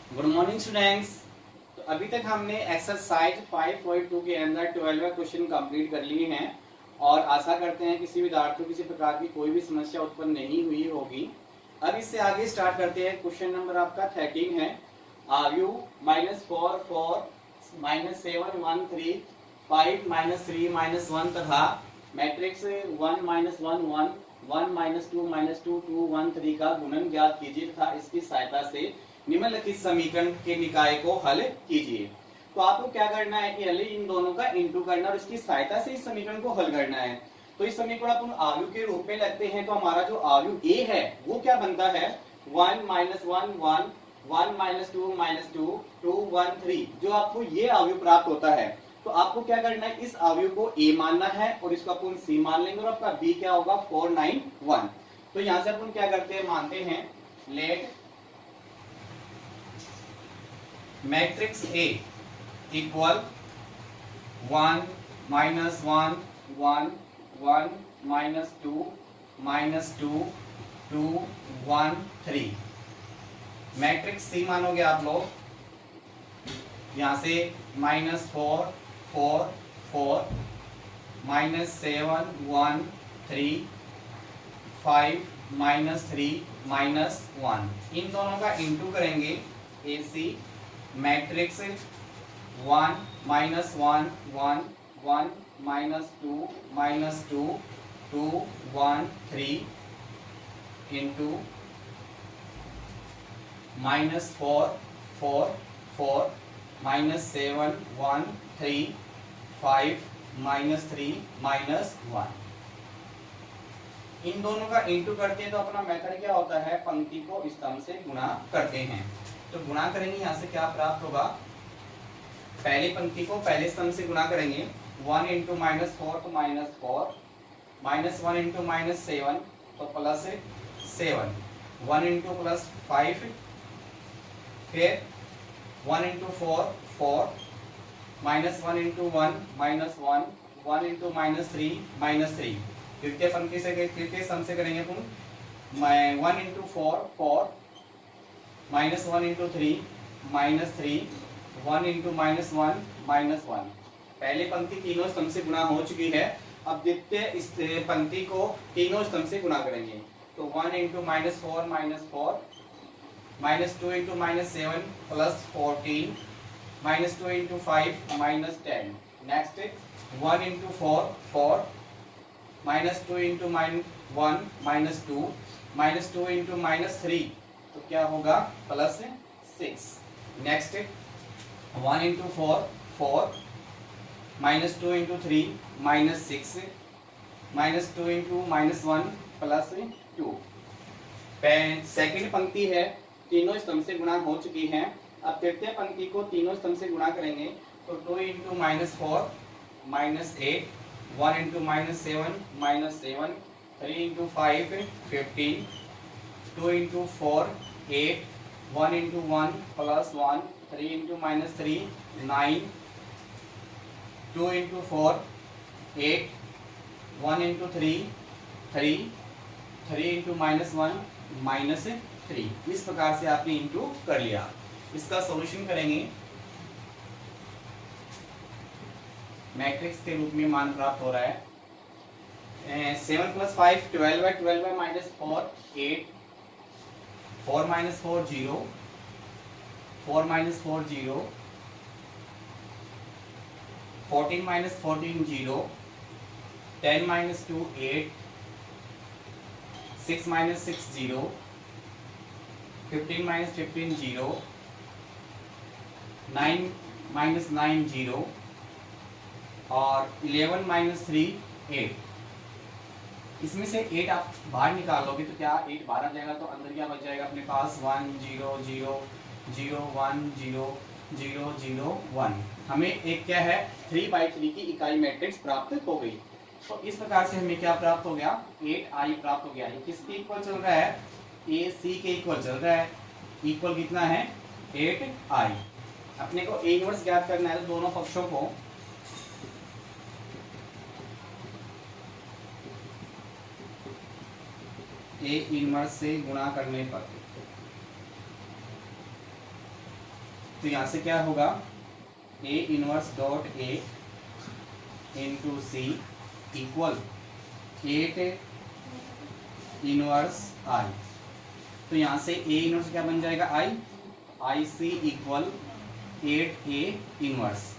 Good morning students. तो अभी तक हमने एक्सरसाइज 5.2 के अंदर 12वां क्वेश्चन कंप्लीट कर लिए हैं और आशा करते हैं किसी विद्यार्थी को किसी प्रकार की कोई भी समस्या उत्पन्न नहीं हुई होगी। अब इससे आगे स्टार्ट करते हैं। क्वेश्चन नंबर आपका 13 है। आयु -4 4 -7 1 3 5 -3 -1 तथा मैट्रिक्स 1 -1 1 1 -2 -2 2 1 3 का गुणन ज्ञात कीजिए तथा इसकी सहायता से निम्नलिखित समीकरण के निकाय को हल कीजिए। तो आपको क्या करना है कि पहले इन दोनों का इंटू करना और इसकी सहायता से इस समीकरण को हल करना है। तो इस समीकरण अपन आयु के रूप में लगते हैं। तो हमारा जो आयु ए है वो क्या बनता है 1 -1 1 1 -2 -2 2 1 3। जो आपको ये आयु प्राप्त होता है तो आपको क्या करना है इस आयु को ए मानना है और इसको अपन सी मान लेंगे और आपका बी क्या होगा 491। तो यहां से अपन क्या करते हैं मानते हैं let matrix A equal 1 -1 1 1 -2 -2 2 1 3। Matrix C मानोगे आप लोग यहां से -4 4 4 -7 1 3 5 -3 -1। इन दोनों का इंटू करेंगे ए सी मैट्रिक्स 1 -1 1 1 -2 -2 2 1 3 इंटू -4 4 4 -7 1 3 5 -3 -1। इन दोनों का इंटू करते हैं तो अपना मेथड क्या होता है पंक्ति को स्तंभ से गुणा करते हैं। तो गुणा करेंगे यहाँ से क्या प्राप्त होगा पहली पंक्ति को पहले स्तंभ से गुणा करेंगे 1 इंटू -4 तो -4 -1 इंटू -7 तो +7 1 इंटू +5 फिर 1 इंटू 4 4 -1 इंटू 1 -1 1 इंटू -3 -3। तृतीय पंक्ति से तृतीय स्तंभ से करेंगे तुम 1 इंटू 4 4 -1 इंटू 3 -3 1 इंटू -1 -1। पहले पंक्ति तीनों स्तंभ से गुणा हो चुकी है। अब द्वितीय इस पंक्ति को तीनों स्तंभ से गुणा करेंगे तो 1 into -4 -4 -2 into -7 +14 -2 into 5 -10। Next 1 into 4 4 -2 into -1 -2 -2 into -3 तो क्या होगा +6। Next 1 into 4 4 -2 into 3 -6 -2 into -1 +2। Second पंक्ति है तीनों स्तंभ से गुणा हो चुकी है। अब तृतीय पंक्ति को तीनों स्तंभ से गुणा करेंगे तो 2 into -4 -8 1 into -7 -7 3 into 5 15 2 into 4 8 1 into 1 +1 3 into -3 9 2 into 4 8 1 into 3 3 3 into -1 -3। इस प्रकार से आपने इंटू कर लिया। इसका सॉल्यूशन करेंगे मैट्रिक्स के रूप में मान प्राप्त हो रहा है 7 + 5 12 है 12 है -4 8 4 -4 0 4 -4 0 14 -14 0 10 -2 8 6 -6 0 15 -15 0 9 -9 0 और 11 -3 8। इसमें से 8 आप बाहर निकालोगे तो क्या 8 बाहर आ जाएगा तो अंदर क्या बच जाएगा अपने पास 1 0 0 0 1 0 0 0 1। हमें एक क्या है 3/3 की इकाई मैट्रिक्स प्राप्त हो गई। तो इस प्रकार से हमें क्या प्राप्त हो गया 8i प्राप्त हो गया। ये किसके इक्वल चल रहा है ए सी के इक्वल चल रहा है। इक्वल कितना है 8i। अपने को ए इनवर्स ज्ञात करना है तो दोनों पक्षों को ए इनवर्स से गुणा करने पर तो यहाँ से क्या होगा, A inverse dot A into C equal 8 inverse I. तो यहाँ से ए इनवर्स क्या बन जाएगा, आई सी इक्वल 8 ए इनवर्स।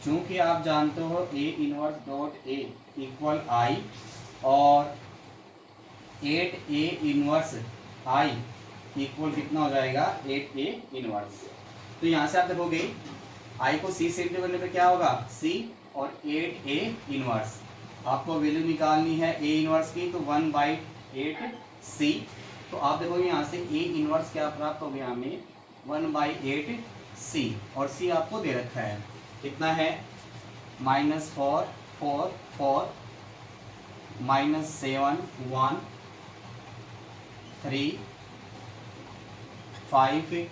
चूंकि आप जानते हो A inverse dot A equal I और 8 ए इनवर्स आई इक्वल कितना हो जाएगा, 8 ए इनवर्स। तो यहाँ से आप देखोगे आई को सी से इंटू करने पे क्या होगा, सी और 8 ए इनवर्स। आपको वैल्यू निकालनी है ए इनवर्स की, तो 1/8 सी। तो आप देखोगे यहाँ से ए इनवर्स क्या प्राप्त हो गया हमें, 1/8 सी, और सी आपको दे रखा है कितना है, -4 4 4 -7 1 3 5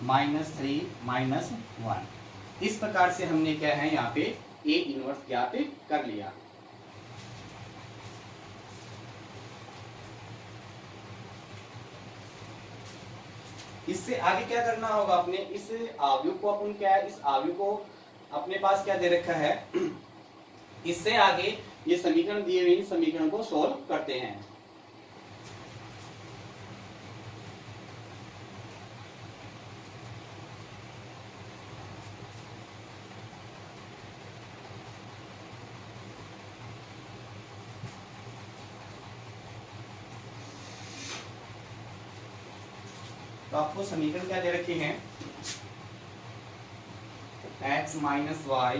-3 -1। इस प्रकार से हमने क्या है यहाँ पे ए इनवर्स ज्ञात कर लिया। इससे आगे क्या करना होगा, अपने इस आव्यूह को अपन क्या है, इस आव्यूह को अपने पास क्या दे रखा है, इससे आगे ये समीकरण दिए हुए समीकरण को सोल्व करते हैं। तो आपको समीकरण क्या दे रखे हैं, x minus y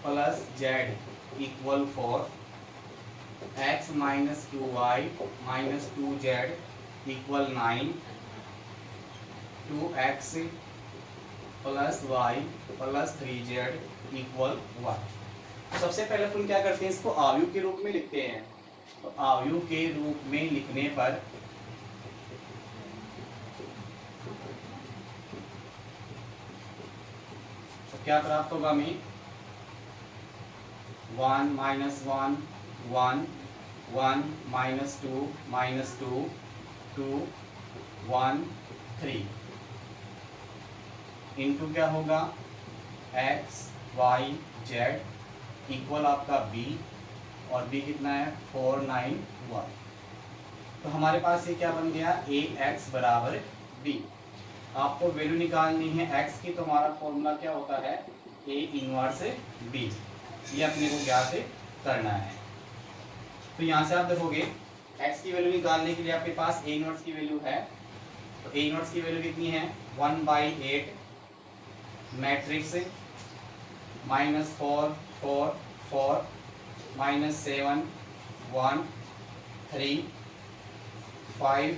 plus z equal 4, x minus 2y minus 2z equal 9, 2x plus y plus 3z equal 1। सबसे पहले अपन क्या करते हैं, इसको आव्यूह के रूप में लिखते हैं। तो आव्यूह के रूप में लिखने पर क्या प्राप्त होगा हमें, 1 -1 1 1 -2 -2 2 1 3 इंटू क्या होगा, x y z इक्वल आपका b, और b कितना है 4 9 1। तो हमारे पास ये क्या बन गया, ax बराबर b। आपको वैल्यू निकालनी है x की, तो हमारा फॉर्मूला क्या होता है, a इनवर्स b। ये अपने को ज्ञात करना है। तो यहाँ से आप देखोगे x की वैल्यू निकालने के लिए आपके पास a इनवर्स की वैल्यू है। तो a इनवर्स की वैल्यू कितनी है, 1/8 मैट्रिक्स -4 4 4 -7 1 3 5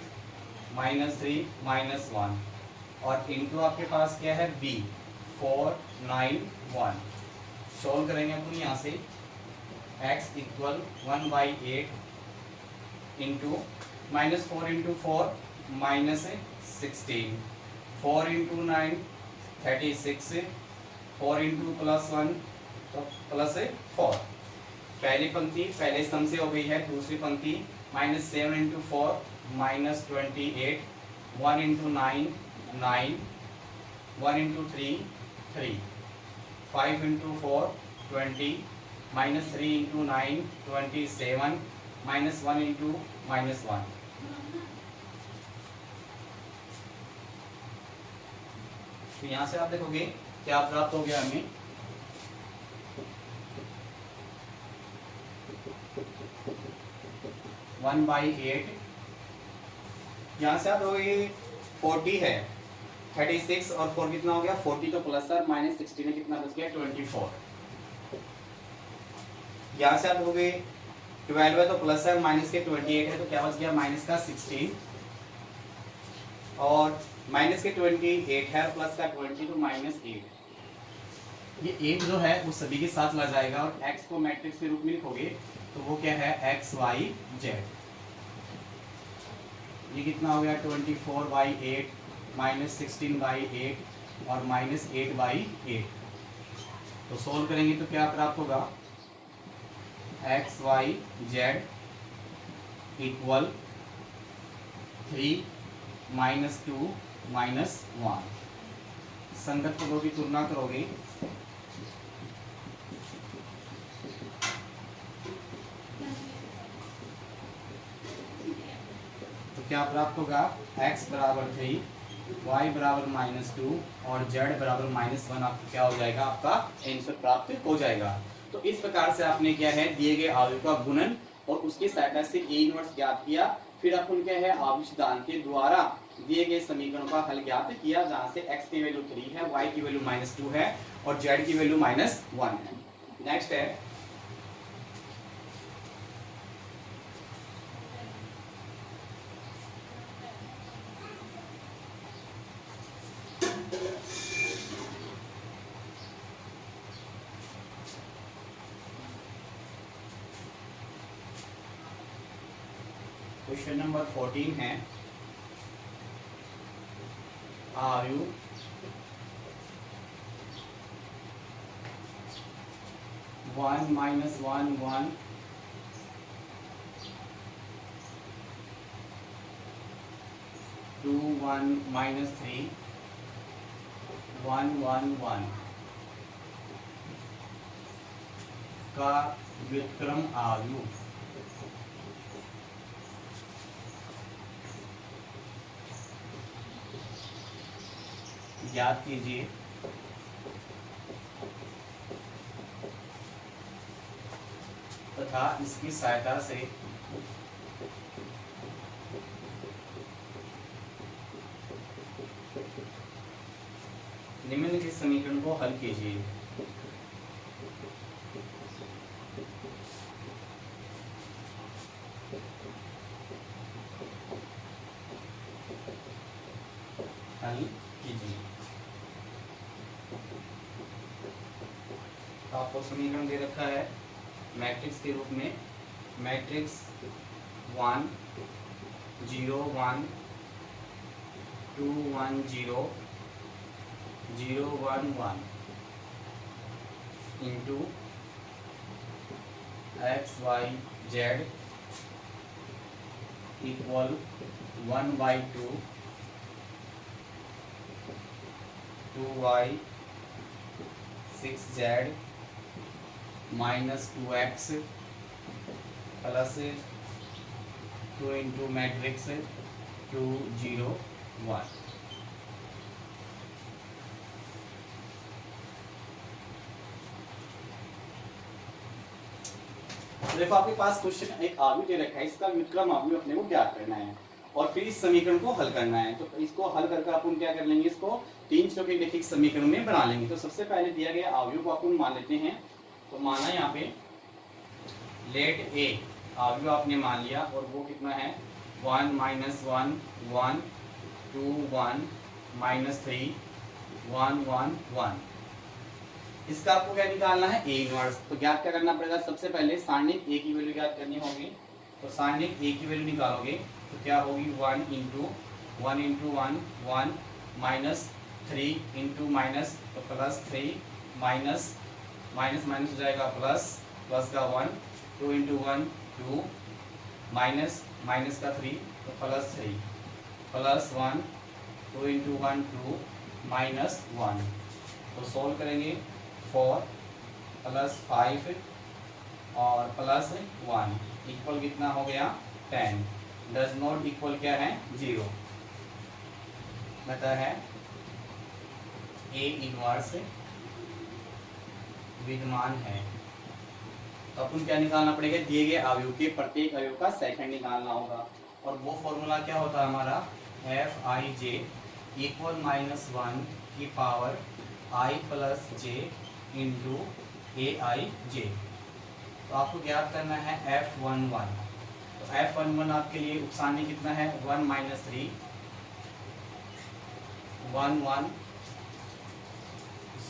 -3 -1, और इनटू आपके पास क्या है b 4 9 1। सोल्व करेंगे अपन यहाँ से, x equal 1/8 into -4 into 4 -16, 4 into 9 36, 4 into +1 तो +4। पहली पंक्ति पहले स्तंभ से हो गई है। दूसरी पंक्ति -7 into 4 -28, 1 into 9 9, 1 into 3 3, 5 into 4 20, -3 into 9 27, -1 into -1। तो यहाँ से आप देखोगे क्या प्राप्त हो गया हमें, वन बाई 8। यहाँ से आप देखोगे 40 है, 36 और 4 कितना हो गया, 40 तो प्लस और -16 में कितना बच गया, 24। यहाँ से आप देखोगे 12 है तो प्लस है, माइनस के 28 है तो क्या बच गया, माइनस का 16, और माइनस के 28 है प्लस का 20 तो -8। ये 8 जो है वो सभी के साथ ला जाएगा, और x को मैट्रिक्स के रूप में लिखोगे तो वो क्या है, x y z। ये कितना हो गया, 24/8 -16/8 और -8/8। तो सोल्व करेंगे तो क्या प्राप्त होगा, x y z इक्वल 3 -2 -1। संगत पदों की तुलना करोगे तो क्या प्राप्त होगा, x बराबर 3, y बराबर -2 और z बराबर -1 आपको क्या हो जाएगा, आपका आंसर प्राप्त हो जाएगा। तो इस प्रकार से आपने क्या है, दिए गए अवयव का गुणन और उसकी सहायता से ए इनवर्स ज्ञात किया। फिर अपन क्या है, आवेश दान के द्वारा दिए गए समीकरणों का हल ज्ञात किया, जहां से x की वैल्यू 3 है, y की वैल्यू -2 है और z की वैल्यू -1 है। नेक्स्ट है क्वेश्चन नंबर 14 है, आयु one minus one one two one -3 1 1 1 का व्युत्क्रम आयु ज्ञात कीजिए। तथा इसकी सहायता से निम्नलिखित समीकरण को हल कीजिए। हल कीजिए। आपको समीकरण दे रखा है मैट्रिक्स के रूप में, matrix 1 0 1 2 1 0 0 1 1 into x y z equal 1/2 2y 6z -2x plus 2 into matrix 2 0 1। देखो आपके पास क्वेश्चन एक आयु दे रखा है, इसका व्युत्क्रम आयु अपने को ज्ञात करना है और फिर इस समीकरण को हल करना है। तो इसको हल करके अपन क्या कर लेंगे, इसको 3 चौके रैखिक समीकरण में बना लेंगे। तो सबसे पहले दिया गया आयु को अपन मान लेते हैं। तो माना यहाँ पे लेट ए आयु आपने मान लिया और वो कितना है 1 -1 1 2 1 -3 1 1 1। इसका आपको क्या निकालना है, ए इनवर्स। तो ज्ञात क्या करना पड़ेगा, सबसे पहले सारणिक ए की वैल्यू ज्ञात करनी होगी। तो सारणिक ए की वैल्यू निकालोगे तो क्या होगी 1 इंटू 1 इंटू 1 1 -3 इंटू माइनस तो +3 माइनस माइनस माइनस हो जाएगा प्लस प्लस का 1 2 इंटू 1 2 माइनस माइनस का 3 तो +3 प्लस 1 2 इंटू 1 2 -1। तो सोल्व करेंगे 4 + 5 और +1 इक्वल कितना हो गया 10। डज नॉट इक्वल क्या है 0। बता है ए इनवर्स विद्यमान है। तो अपन क्या निकालना पड़ेगा, दिए गए अवयव के प्रत्येक अवयव का सेकंड निकालना होगा। और वो फॉर्मूला क्या होता है हमारा Fij इक्वल -1 की power i + j into Aij। तो आपको ज्ञात करना है F11। तो F11 आपके लिए उपसानी कितना है 1 - 3 1 1।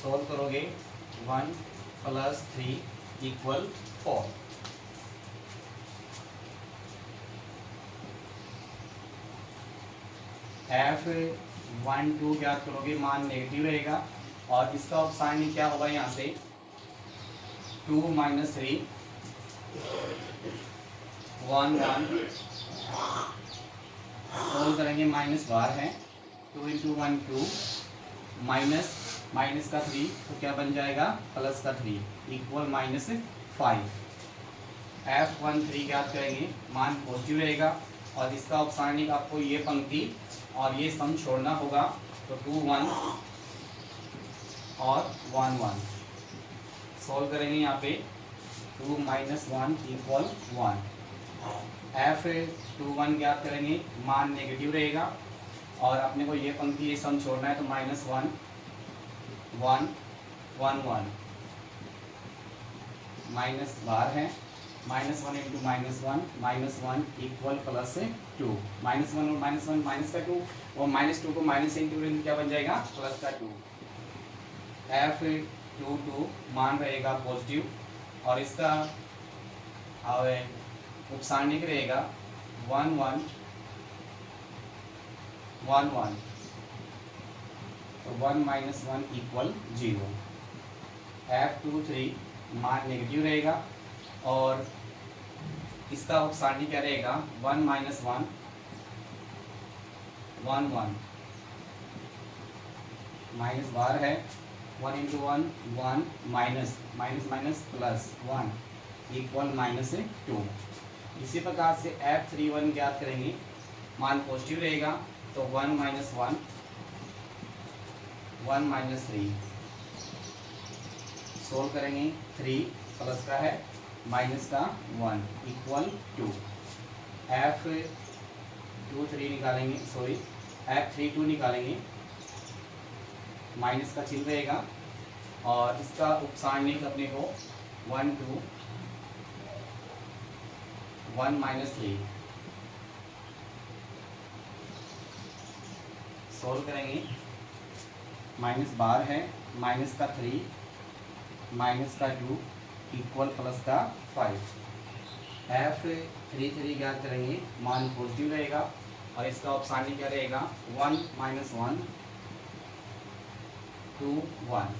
सोल्व करोगे 1 + 3 = 4। F12 ज्ञात करोगे, मान नेगेटिव रहेगा और इसका उपसानी क्या होगा यहाँ से 2 - 3 1 1। सोल्व करेंगे -12 है 2 इंटू 1 2 माइनस माइनस का 3 तो क्या बन जाएगा प्लस का 3 इक्वल -5। F13 ज्ञात करेंगे, मान पॉजिटिव रहेगा और इसका औपसारणिक आपको ये पंक्ति और ये सम छोड़ना होगा। तो 2 1 और 1 1 सॉल्व करेंगे यहाँ पे 2 - 1 इक्वल 1। F21 ज्ञात करेंगे, मान नेगेटिव रहेगा और अपने को ये पंक्ति ये सम छोड़ना है तो -1 1 1 1 माइनस बार है -1 इंटू -1 इक्वल +2 -1 और -1 माइनस का 2 और -2 को माइनस इंटू क्या बन जाएगा प्लस का 2। F22 मान रहेगा पॉजिटिव और इसका उपसारणिक रहेगा 1 1 1 1 तो 1 - 1 इक्वल 0। F23 मान नेगेटिव रहेगा और इसका उपसारणिक क्या रहेगा 1 - 1 1 1 माइनस बार है 1 into 1 1 minus minus minus plus 1 equal -2। इसी प्रकार से F31 ज्ञात करेंगे, मान पॉजिटिव रहेगा तो 1 - 1 1 - 3 सोल्व करेंगे 3 प्लस का है माइनस का 1 इक्वल 2। F23 निकालेंगे, सॉरी F32 निकालेंगे, माइनस का चिन्ह रहेगा और इसका उपसारणिक अपने को 1 2 1 - 3 सोल्व करेंगे, माइनस बार है माइनस का 3 माइनस का 2 इक्वल प्लस का 5। F33 ज्ञात करेंगे, मान पॉजिटिव रहेगा और इसका उपसारणिक क्या रहेगा 1 - 1 2 1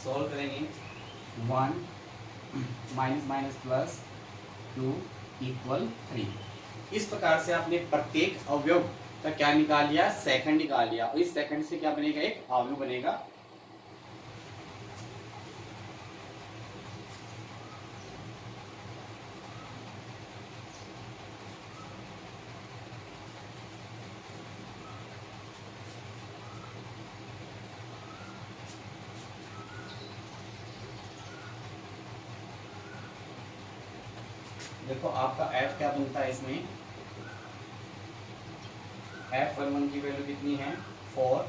सोल्व करेंगे 1 माइनस माइनस प्लस 2 इक्वल 3। इस प्रकार से आपने प्रत्येक अवयव का क्या निकाल लिया सेकंड निकाल लिया और इस सेकंड से क्या बनेगा एक अवयव बनेगा। देखो आपका f क्या बनता है इसमें, F11 की वैल्यू कितनी है 4,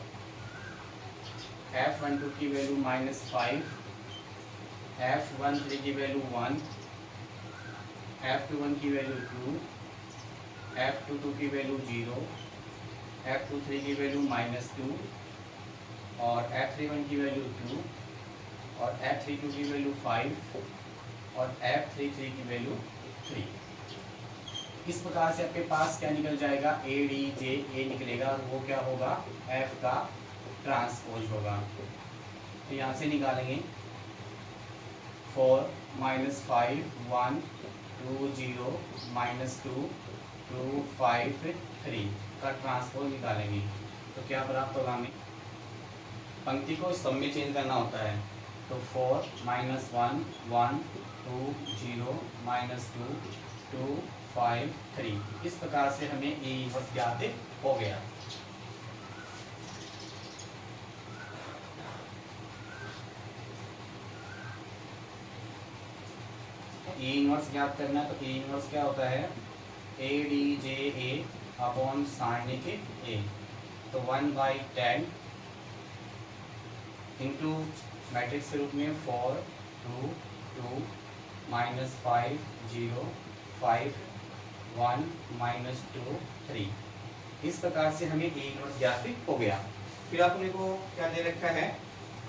F12 की वैल्यू -5, F13 की वैल्यू 1, F21 की वैल्यू 2, F22 की वैल्यू 0, F23 की वैल्यू -2 और F31 की वैल्यू 2 और F32 की वैल्यू 5 और F33 की वैल्यू 3। इस प्रकार से आपके पास क्या निकल जाएगा ADJA निकलेगा और वो क्या होगा F का ट्रांसपोज होगा। तो यहाँ से निकालेंगे 4 - 5 1 2 0 -2 2 5 3 का ट्रांसपोज निकालेंगे तो क्या प्राप्त होगा हमें, पंक्ति को सम में चेंज करना होता है तो 4 - 1 1 2 0 -2 2 5 3। इस प्रकार से हमें ए इनवर्स ज्ञात हो गया। ए इनवर्स ज्ञात करना है तो ए इनवर्स क्या होता है ADJA अपॉन सारणिक ए तो 1/10 इंटू मैट्रिक्स के रूप में 4 2 2 -5 0 5 1 -2 3। इस प्रकार से हमें ए इनवर्स ज्ञात हो गया। फिर अपने को क्या दे रखा है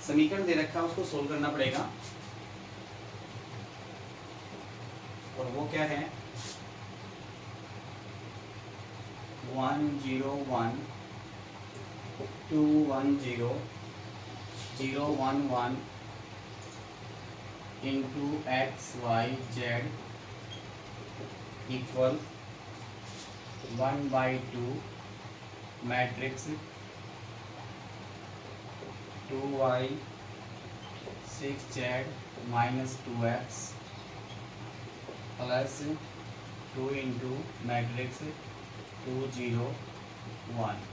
समीकरण दे रखा है, उसको सोल्व करना पड़ेगा और वो क्या है 1 0 1 2 1 0 0 1 1 into XYZ equal 1/2 matrix 2y 6z minus 2x plus 2 into matrix 2 0 1।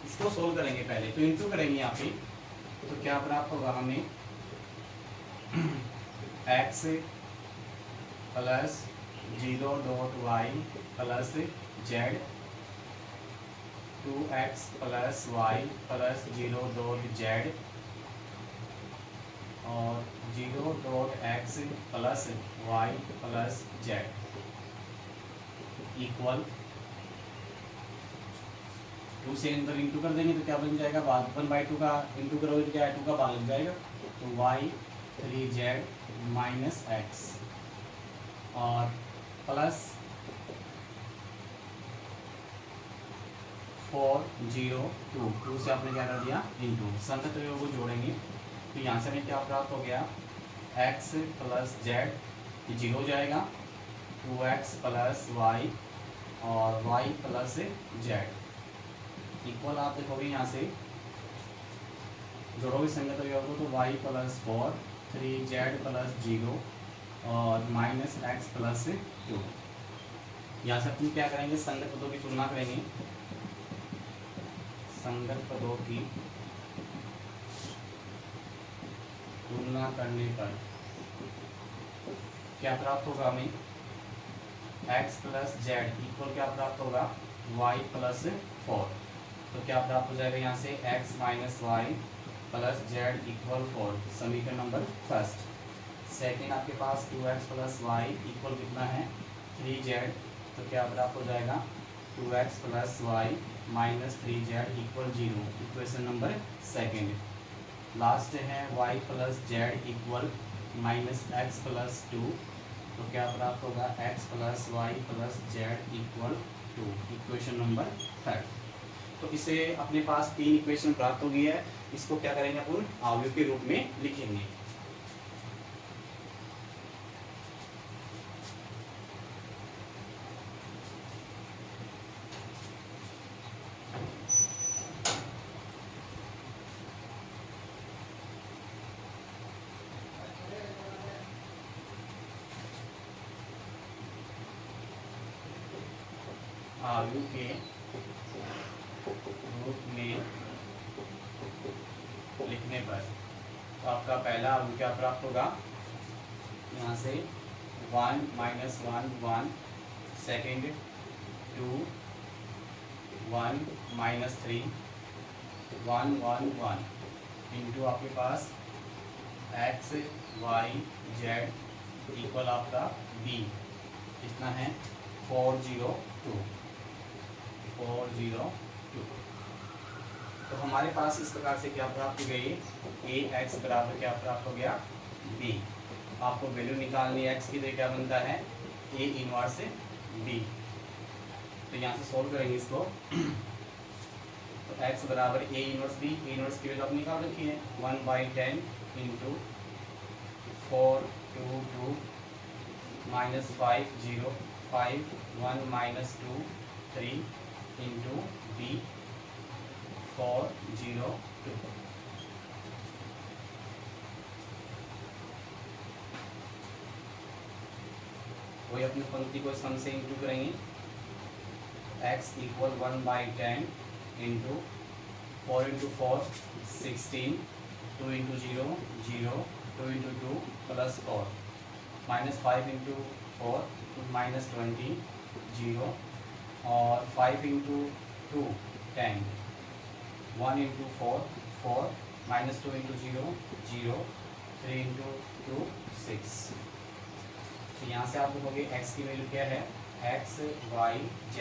इसको सोल्व करेंगे पहले, तो इंटू करेंगे यहाँ पे, तो क्या प्राप्त होगा हमें x plus 0.y plus z 2x plus y plus 0.z और 0.x plus y plus z equal 2 से अंदर इंटू कर देंगे तो क्या बन जाएगा, बाद 1/2 का इंटू करोगे तो क्या 2 का बाद लग जाएगा, तो y 3z माइनस x और प्लस 4 0 2 से आपने क्या कर दिया इंटू, संगत को जोड़ेंगे तो यहाँ से हमें क्या प्राप्त हो गया, x प्लस जेड 0 हो जाएगा, 2x प्लस वाई और y प्लस जेड इक्वल आप देखोगे यहाँ से जोड़ोगे संगत को तो y प्लस 4 3z प्लस 0 और माइनस एक्स प्लस 2। यहाँ से अपन क्या करेंगे, संगत पदों की तुलना करेंगे, संगत पदों की तुलना करने पर क्या प्राप्त होगा हमें, x प्लस जेड इक्वल क्या प्राप्त होगा y प्लस 4। तो क्या प्राप्त हो जाएगा यहाँ से x minus y plus z equal 4, समीकरण नंबर फर्स्ट। सेकेंड आपके पास 2x प्लस वाई इक्वल कितना है 3z, तो क्या प्राप्त हो जाएगा 2x plus y minus 3z equal 0, equation number second. Last है y plus z equal minus x plus 2, तो क्या प्राप्त होगा x plus y plus z equal 2, equation number third. तो इसे अपने पास 3 इक्वेशन प्राप्त हो गई है, इसको क्या करेंगे अपन अवयव के रूप में लिखेंगे। अवयव के रूप में लिखने पर तो आपका पहला अवयव क्या प्राप्त होगा, यहाँ से 1 माइनस 1 1, सेकेंड 2 1 माइनस 3 1 1 1 इंटू आपके पास x y z इक्वल आपका b कितना है 402। तो हमारे पास इस प्रकार से क्या प्राप्त हो गई, ए एक्स बराबर क्या प्राप्त हो गया b। आपको वैल्यू निकालनी है x की, तो क्या बनता है a इनवर्स b। तो यहाँ से सोल्व करेंगे इसको तो x बराबर a inverse b, a inverse की वैल्यू आप निकाल रखी है 1/10 into 4 2 2 minus 5 0 5 1 minus 2 3 into b 4 0 2। वही अपनी पंक्ति को सम से इंटू करेंगे, x equal 1/10 into 4 into 4 16 2 into 0 0 2 into 2 plus 4 minus 5 into 4 minus 20 0 और 5 into 2 10 1 into 4 4 minus 2 into 0 0 3 into 2 6। तो यहाँ से आप देखोगे x की वैल्यू क्या है, x y z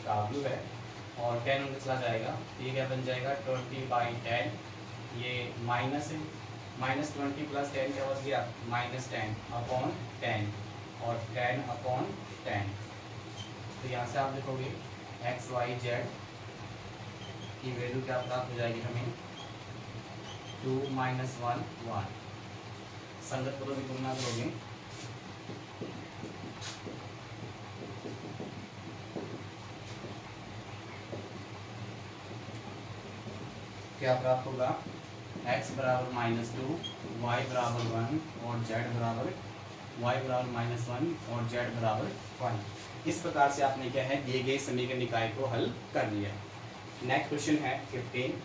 का अवयव है और 10 उनके चला जाएगा, ये क्या बन जाएगा 20/10, ये माइनस 20 प्लस 10 क्या बच गया -10/10 और 10/10। तो यहाँ से आप देखोगे x y z की वैल्यू क्या प्राप्त हो जाएगी हमें 2 - 1 1। संगत पदों की तुलना करोगे क्या प्राप्त होगा, x बराबर -2, y बराबर 1 और z बराबर -1 और z बराबर 1। इस प्रकार से आपने क्या है दिए गए समीकरण निकाय को हल कर लिया। नेक्स्ट क्वेश्चन है 15।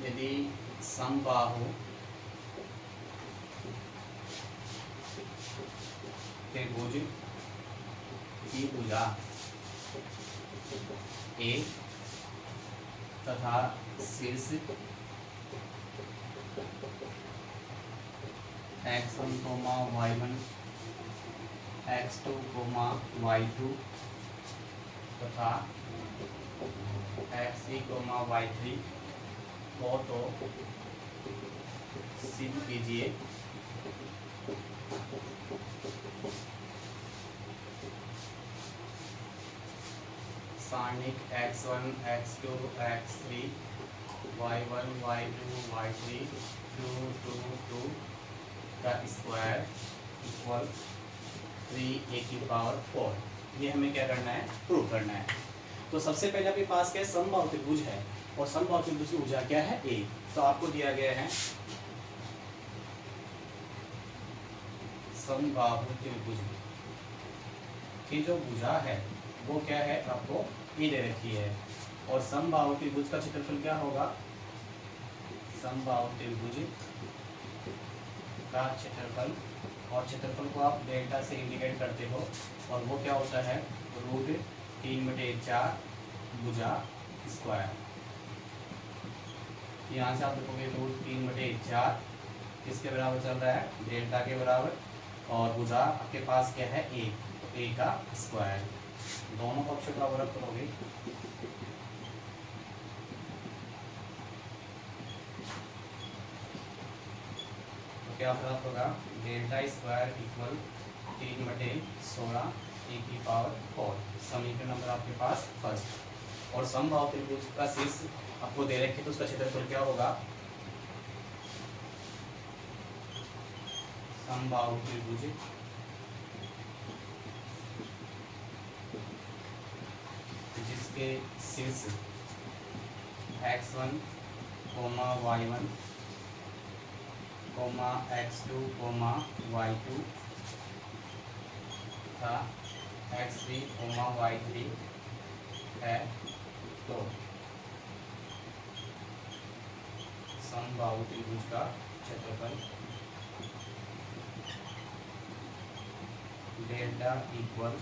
यदि समबाहु त्रिभुज की भुजा ए तथा शीर्ष x1, y1, x2, y2 तथा x3, y3 हो तो सिद्ध कीजिए सारणिक x1, x2, x3, y1, y2, y3 2, 2, 2 का स्क्वायर इक्वल 3a की पावर 4। ये हमें क्या करना है, प्रूव करना है। तो सबसे पहले आपके पास क्या समबाहु त्रिभुज है और समबाहु त्रिभुज की भुजा क्या है, a। तो आपको दिया गया है समबाहु त्रिभुज की जो भुजा है वो क्या है, आपको ए दे रखी है। और समबाहु त्रिभुज का क्षेत्रफल क्या होगा, समबाहु त्रिभुज का क्षेत्रफल, और क्षेत्रफल को आप डेल्टा से इंडिकेट करते हो और वो क्या होता है, √3/4 भुजा स्क्वायर। यहाँ से आप देखोगे √3/4 किसके बराबर चल रहा है, डेल्टा के बराबर, और भुजा आपके पास क्या है, a। तो a का स्क्वायर, दोनों पक्षों का वर्ग करोगे तो क्या प्राप्त होगा, डेल्टा स्क्वायर इक्वल 3/16 a की पावर 4। समीकरण नंबर आपके पास फर्स्ट। और समबाहु त्रिभुज का शीर्ष आपको दे रखे तो उसका क्षेत्रफल क्या होगा, समबाहु त्रिभुज जिसके शीर्ष x1, y1, x2, y2 तथा x3, y3 है। तो समबाहु त्रिभुज का क्षेत्रफल डेल्टा इक्वल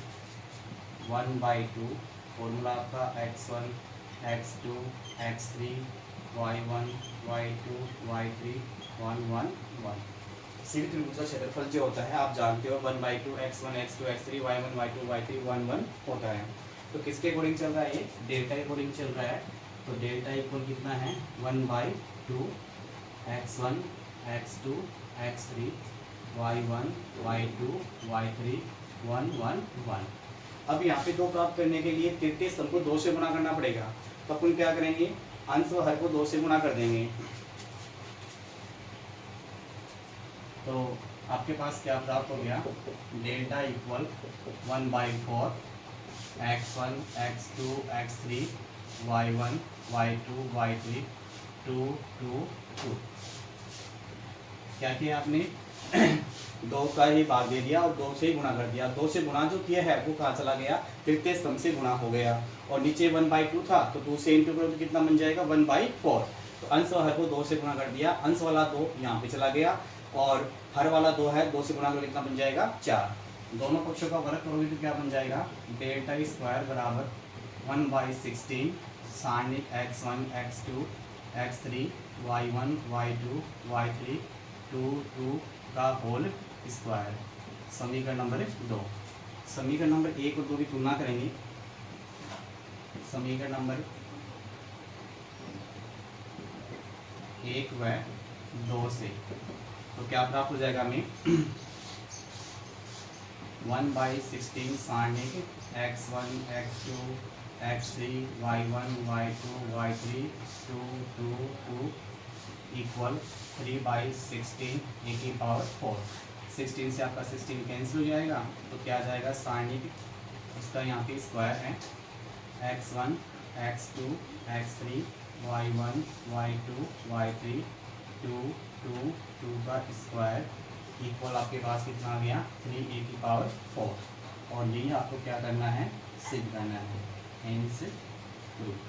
1/2, फॉर्मूला आपका x1, x2, x3, y1, y2, y3 1, 1, 1। सीधी त्रिभुज का क्षेत्रफल जो होता है आप जानते हो 1/2 x1, x2, x3, y1, y2, y3 1, 1 होता है। तो किसके अकॉर्डिंग चल रहा है, ये डेल्टा के अकॉर्डिंग चल रहा है। तो डेल्टा इक्वल कितना है, 1/2 x1, x2, x3, y1, y2, y3 1, 1, 1। अब यहाँ पे 2 प्राप्त करने के लिए तृतीय स्तंभ को 2 से गुणा करना पड़ेगा। तो अपन क्या करेंगे, अंश व हर को 2 से गुणा कर देंगे। तो आपके पास क्या प्राप्त हो गया, delta equal 1/4 x1, x2, x3, y1, y2, y3 2, 2, 2। क्या किया आपने 2 का ही भाग दे दिया और 2 से ही गुणा कर दिया। 2 से गुणा जो किया है वो कहाँ चला गया, तृतीय स्तंभ से गुणा हो गया। और नीचे 1/2 था तो 2 से इंटू करो तो कितना बन जाएगा, 1/4। तो अंश और हर को 2 से गुणा कर दिया। अंश वाला 2 यहाँ पे चला गया और हर वाला 2 है, 2 से गुणा करो कितना बन जाएगा, 4। दोनों पक्षों का वर्ग करोगे तो क्या बन जाएगा, डेल्टा स्क्वायर बराबर 1/16 सारणिक x1, x2, x3, y1, y2, y3 2, 2 का होल स्क्वायर। समीकरण नंबर 2। समीकरण नंबर 1 और 2 की तुलना करेंगे। समीकरण नंबर 1 व 2 से तो क्या प्राप्त हो जाएगा हमें 1/16 सारणिक x1, x2, x3 y1 y2 y3 2 2 2 equal 3/16 a की पावर 4। 16 से आपका 16 कैंसिल हो जाएगा, तो क्या आ जाएगा साइन उसका यहाँ पे स्क्वायर है x1 x2 x3 y1 y2 y3 2 2 2 का स्क्वायर इक्वल आपके पास कितना आ गया 3a की पावर 4। और यही आपको क्या करना है सिद्ध करना है, हेंस प्रूफ।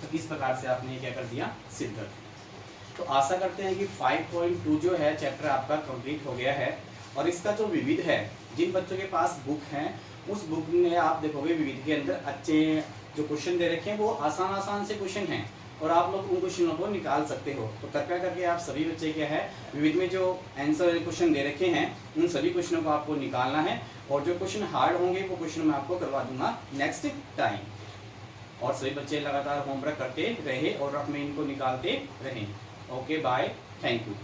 तो इस प्रकार से आपने क्या कर दिया सिद्ध कर दिया। तो आशा करते हैं कि 5.2 जो है चैप्टर आपका कंप्लीट हो गया है। और इसका जो विविध है, जिन बच्चों के पास बुक है उस बुक में आप देखोगे विविध के अंदर अच्छे जो क्वेश्चन दे रखे हैं वो आसान से क्वेश्चन हैं और आप लोग उन क्वेश्चनों को निकाल सकते हो। तो कृपया करके आप सभी बच्चे क्या है विविध में जो आंसर क्वेश्चन दे रखे हैं उन सभी क्वेश्चनों को आपको निकालना है। और जो क्वेश्चन हार्ड होंगे वो क्वेश्चन मैं आपको करवा दूंगा नेक्स्ट टाइम। और सभी बच्चे लगातार होमवर्क करते रहे और अब में इनको निकालते रहें। Okay bye, thank you.